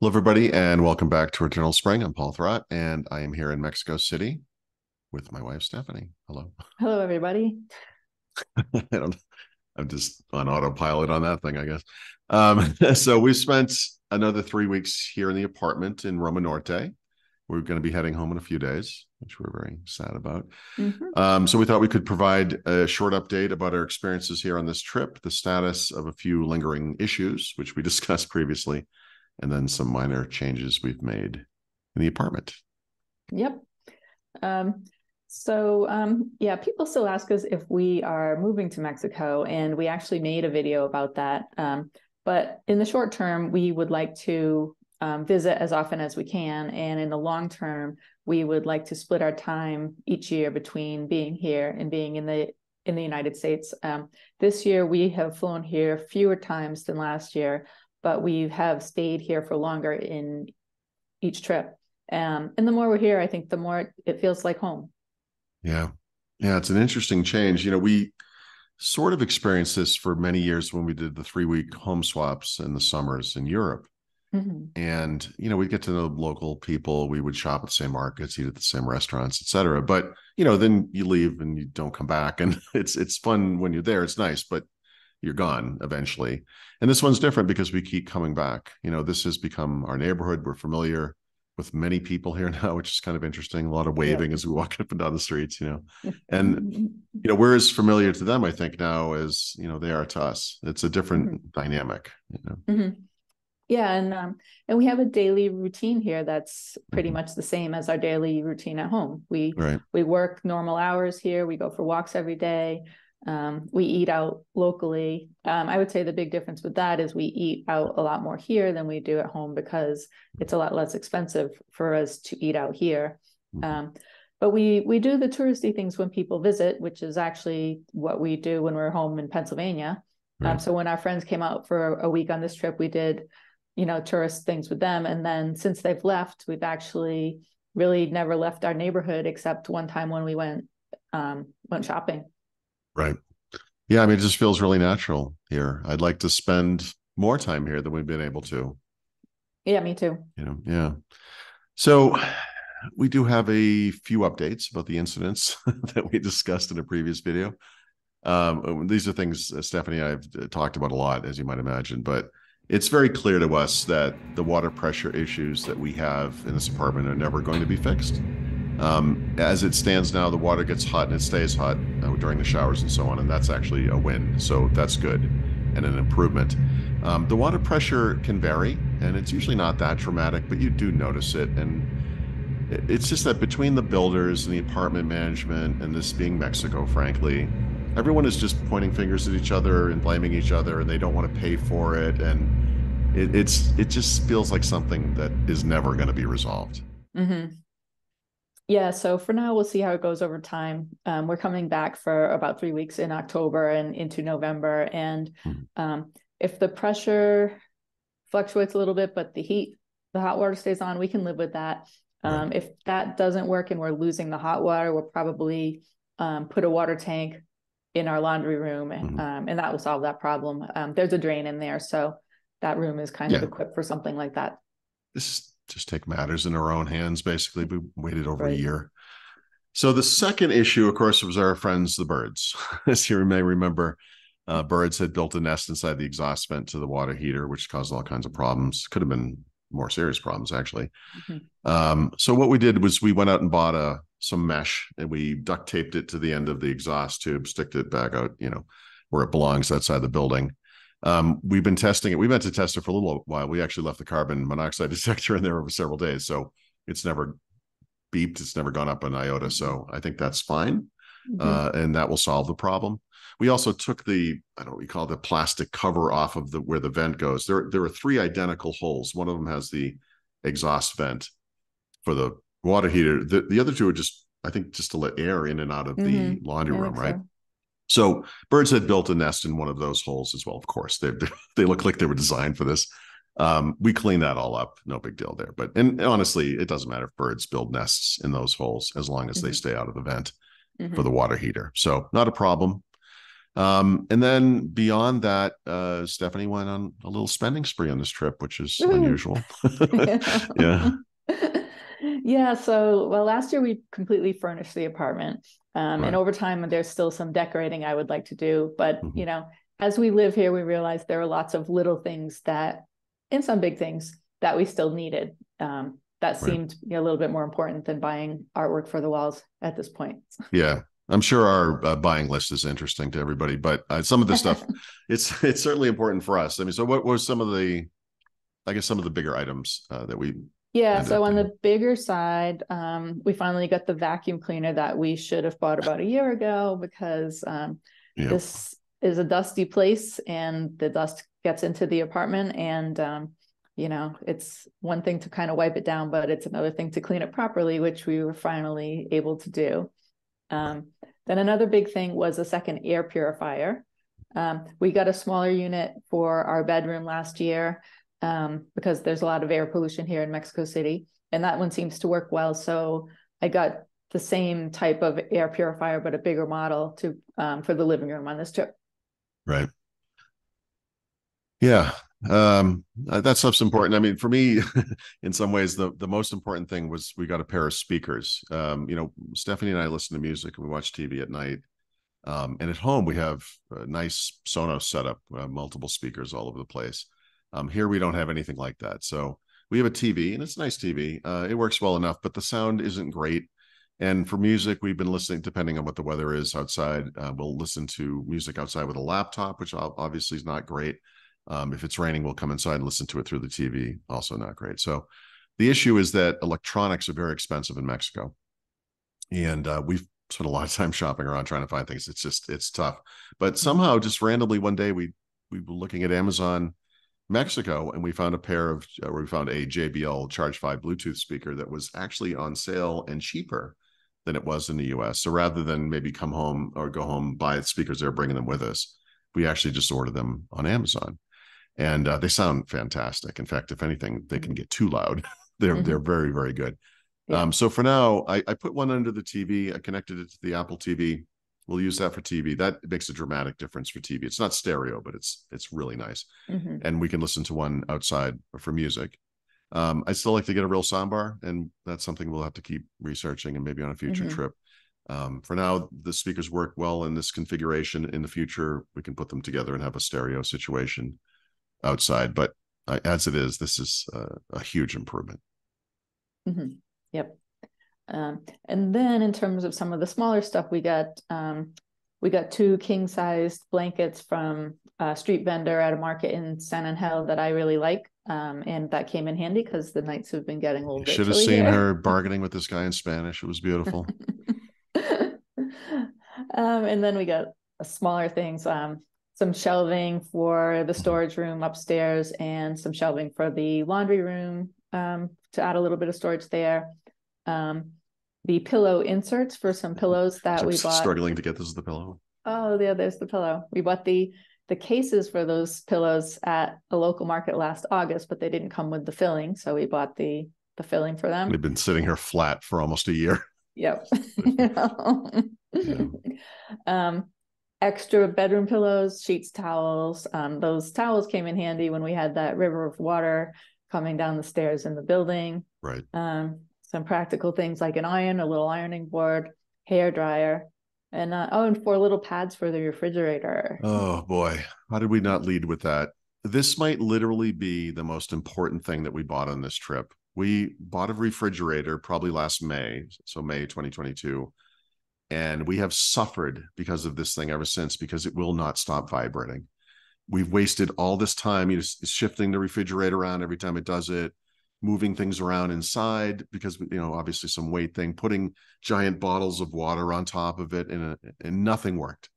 Hello, everybody, and welcome back to Eternal Spring. I'm Paul Thurrott, and I am here in Mexico City with my wife, Stephanie. Hello. Hello, everybody. I don't, I'm just on autopilot on that thing, I guess. So we spent another 3 weeks here in the apartment in Roma Norte. We're going to be heading home in a few days, which we're very sad about. Hmm. So we thought we could provide a short update about our experiences here on this trip, the status of a few lingering issues, which we discussed previously, and then some minor changes we've made in the apartment. Yep. Yeah, people still ask us if we are moving to Mexico, and we actually made a video about that. But in the short term, we would like to visit as often as we can, and in the long term, we would like to split our time each year between being here and being in the United States. This year, we have flown here fewer times than last year, but we have stayed here for longer in each trip. And the more we're here, I think the more it feels like home. Yeah. Yeah, it's an interesting change. We sort of experienced this for many years when we did the 3 week home swaps in the summers in Europe. Mm-hmm. And, we'd get to know local people. We would shop at the same markets, eat at the same restaurants, et cetera. But, then you leave and you don't come back. And it's fun when you're there. It's nice, but you're gone eventually. And this one's different because we keep coming back. This has become our neighborhood. We're familiar with many people here now, which is kind of interesting. A lot of Yep. waving as we walk up and down the streets. And we're as familiar to them, I think, now as they are to us. It's a Mm-hmm. different dynamic. Mm-hmm. Yeah, and we have a daily routine here that's pretty Mhm. much the same as our daily routine at home. We Right. we work normal hours here. We go for walks every day. We eat out locally. I would say the big difference with that is we eat out a lot more here than we do at home because it's a lot less expensive for us to eat out here. Mhm. Um, but we do the touristy things when people visit, which is actually what we do when we're home in Pennsylvania. Right. So when our friends came out for a week on this trip, we did tourist things with them. And then since they've left, we've actually really never left our neighborhood except one time when we went shopping. Right. Yeah, I mean, it just feels really natural here. I'd like to spend more time here than we've been able to. Yeah, me too. Yeah. So we do have a few updates about the incidents that we discussed in a previous video. These are things Stephanie and I have talked about a lot, as you might imagine, but it's very clear to us that the water pressure issues that we have in this apartment are never going to be fixed. As it stands now, the water gets hot and it stays hot during the showers and so on, and that's actually a win. So that's good and an improvement. The water pressure can vary, and it's usually not that dramatic, but you do notice it. And it's just that between the builders and the apartment management and this being Mexico, frankly, everyone is just pointing fingers at each other and blaming each other, and they don't want to pay for it. And it just feels like something that is never going to be resolved. Mm-hmm. Yeah, so for now, we'll see how it goes over time. We're coming back for about 3 weeks in October and into November. And Mhm. if the pressure fluctuates a little bit, but the hot water stays on, we can live with that. Right. If that doesn't work and we're losing the hot water, we'll probably put a water tank in our laundry room, Mhm. and that will solve that problem. There's a drain in there, so that room is kind of Yeah. equipped for something like that. This just take matters in our own hands, basically. We waited over a Right. year. So the second issue, of course, was our friends, the birds. As you may remember, birds had built a nest inside the exhaust vent to the water heater, which caused all kinds of problems. Could have been more serious problems, actually. Mhm. So what we did was we went out and bought some mesh and we duct taped it to the end of the exhaust tube, sticked it back out, where it belongs outside the building. We've been testing it. We meant to test it for a little while. We actually left the carbon monoxide detector in there over several days. So it's never beeped. It's never gone up an iota. So I think that's fine. Mhm. And that will solve the problem. We also took I don't know what we call the plastic cover off of where the vent goes. There are three identical holes. One of them has the exhaust vent for the water heater. The other two are just, I think, just to let air in and out of the Mhm. laundry I room, think right? so. So birds had built a nest in one of those holes as well. Of course, they look like they were designed for this. We clean that all up, no big deal there. And honestly, it doesn't matter if birds build nests in those holes as long as they Mhm. stay out of the vent for the Mhm. water heater. So not a problem. And then beyond that, Stephanie went on a little spending spree on this trip, which is Woohoo. unusual. Yeah. Yeah, Yeah, so well, last year we completely furnished the apartment. And right. over time, there's still some decorating I would like to do. But, Mhm. as we live here, we realize there are lots of little things and some big things that we still needed. That Right. seemed a little bit more important than buying artwork for the walls at this point. Yeah. I'm sure our buying list is interesting to everybody, but some of the stuff, it's certainly important for us. I mean, so what was some of the, I guess, some of the bigger items that we Yeah, ended so up on getting? the bigger side, we finally got the vacuum cleaner that we should have bought about a year ago because Yeah. this is a dusty place and the dust gets into the apartment. And, it's one thing to kind of wipe it down, but it's another thing to clean it properly, which we were finally able to do. Um, then another big thing was a second air purifier. We got a smaller unit for our bedroom last year because there's a lot of air pollution here in Mexico City, and that one seems to work well. So I got the same type of air purifier, but a bigger model for the living room on this trip. Right. Yeah. That stuff's important. I mean, for me, in some ways, the most important thing was we got a pair of speakers. Stephanie and I listen to music and we watch TV at night. And at home, we have a nice Sonos setup, multiple speakers all over the place. Here, we don't have anything like that. So we have a TV, and it's a nice TV. It works well enough, but the sound isn't great. And for music, we've been listening, depending on what the weather is outside, we'll listen to music outside with a laptop, which obviously is not great. If it's raining, we'll come inside and listen to it through the TV, also not great. So the issue is that electronics are very expensive in Mexico. And we've spent a lot of time shopping around trying to find things. It's tough. But somehow, just randomly one day, we were looking at Amazon Mexico, and we found we found a JBL Charge 5 Bluetooth speaker that was actually on sale and cheaper than it was in the US. So rather than maybe come home or go home, buy speakers, they're bringing them with us. We actually just ordered them on Amazon, and they sound fantastic. In fact, if anything, they can get too loud. They're Mm-hmm. very, very good. Yeah. So for now, I put one under the TV. I connected it to the Apple TV. We'll use that for TV. That makes a dramatic difference for TV. It's not stereo, but it's really nice. Mm-hmm. And we can listen to one outside for music. I still like to get a real soundbar, and that's something we'll have to keep researching and maybe on a future Mm-hmm. trip. For now, the speakers work well in this configuration. In the future, we can put them together and have a stereo situation outside. But as it is, this is a huge improvement. Mm-hmm. Yep. And then in terms of some of the smaller stuff, we got two king-sized blankets from a street vendor at a market in San Angel that I really like. And that came in handy because the nights have been getting a little You bit should have chilly seen here. her bargaining with this guy in Spanish. It was beautiful. And then we got smaller things, some shelving for the Mhm. storage room upstairs and some shelving for the laundry room to add a little bit of storage there. Um, the pillow inserts for some pillows that I'm we bought. struggling to get this as the pillow. Oh, yeah, there's the pillow. We bought the cases for those pillows at a local market last August, but they didn't come with the filling, so we bought the filling for them. They've been sitting here flat for almost a year. Yep. Yeah. um, extra bedroom pillows, sheets, towels. Those towels came in handy when we had that river of water coming down the stairs in the building. Right. Some practical things like an iron, a little ironing board, hair dryer, and 4 little pads for the refrigerator. Oh boy, how did we not lead with that? This might literally be the most important thing that we bought on this trip. We bought a refrigerator probably last May, so May 2022, and we have suffered because of this thing ever since because it will not stop vibrating. We've wasted all this time, shifting the refrigerator around every time it does it, moving things around inside because obviously some weight thing, putting giant bottles of water on top of it, and nothing worked.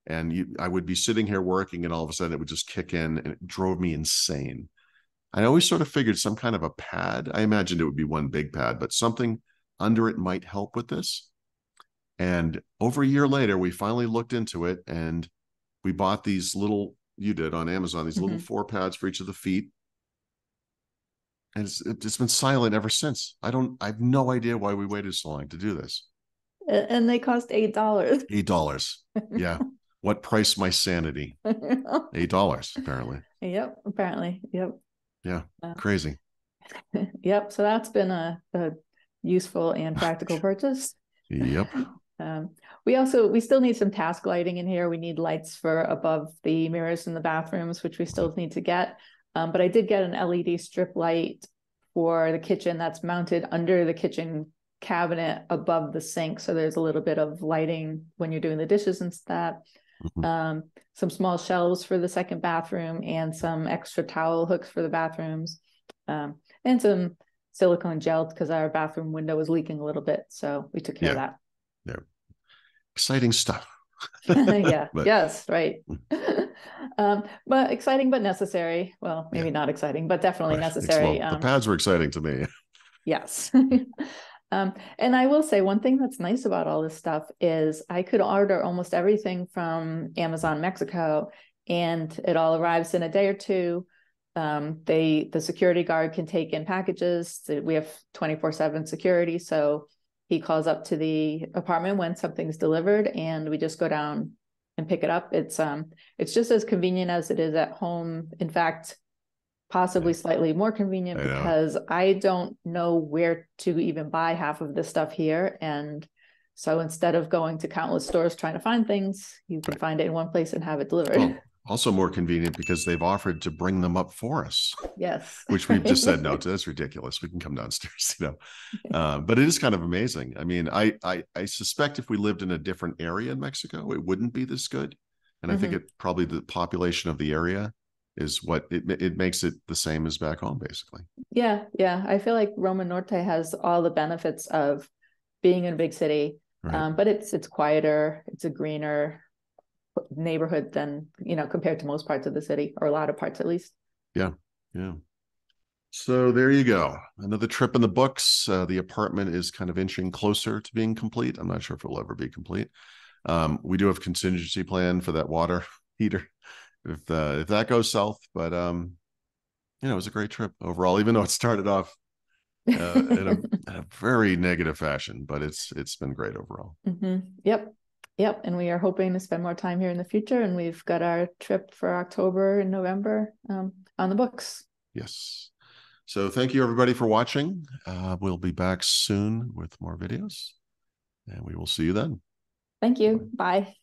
And I would be sitting here working, and all of a sudden it would just kick in, and it drove me insane. I always sort of figured some kind of a pad. I imagined it would be one big pad, but something under it might help with this. And over a year later, we finally looked into it, and we bought these little, you did on Amazon, these little Mm-hmm. 4 pads for each of the feet. And it's been silent ever since. I have no idea why we waited so long to do this. And they cost $8. $8. Yeah. What priced my sanity? $8, apparently. Yep, apparently. Yep. Yeah, Uh, crazy. yep. So that's been a useful and practical purchase. Yep. Um, we still need some task lighting in here. We need lights for above the mirrors in the bathrooms, which we still need to get. But I did get an LED strip light for the kitchen that's mounted under the kitchen cabinet above the sink. So there's a little bit of lighting when you're doing the dishes and stuff. Some small shelves for the second bathroom and some extra towel hooks for the bathrooms, and some silicone gel because our bathroom window was leaking a little bit. So we took care of that. Yeah. Exciting stuff. Yeah. But Yes. Right. But exciting, but necessary. Well, maybe not exciting, but definitely right. necessary. Well, the pads were exciting to me. Yes. And I will say one thing that's nice about all this stuff is I could order almost everything from Amazon Mexico, and it all arrives in a day or two. The security guard can take in packages. We have 24/7 security, so he calls up to the apartment when something's delivered, and we just go down and pick it up. It's just as convenient as it is at home. In fact, possibly slightly more convenient because I don't know where to even buy half of this stuff here. And so instead of going to countless stores trying to find things, you can find it in one place and have it delivered. Well, also more convenient because they've offered to bring them up for us. Yes. Which we've just said no to. That's ridiculous. We can come downstairs, but it is kind of amazing. I mean, I suspect if we lived in a different area in Mexico, it wouldn't be this good. And I think it probably the population of the area is what it makes it the same as back home, basically. Yeah. I feel like Roma Norte has all the benefits of being in a big city, but it's quieter. It's a greener neighborhood than, compared to most parts of the city, or a lot of parts at least. Yeah. So there you go. Another trip in the books. The apartment is kind of inching closer to being complete. I'm not sure if it'll ever be complete. We do have contingency plan for that water heater if that goes south. But it was a great trip overall, even though it started off in a very negative fashion, but it's been great overall. Yep. And we are hoping to spend more time here in the future. And we've got our trip for October and November on the books. Yes. So thank you everybody for watching. We'll be back soon with more videos, and we will see you then. Thank you. Bye.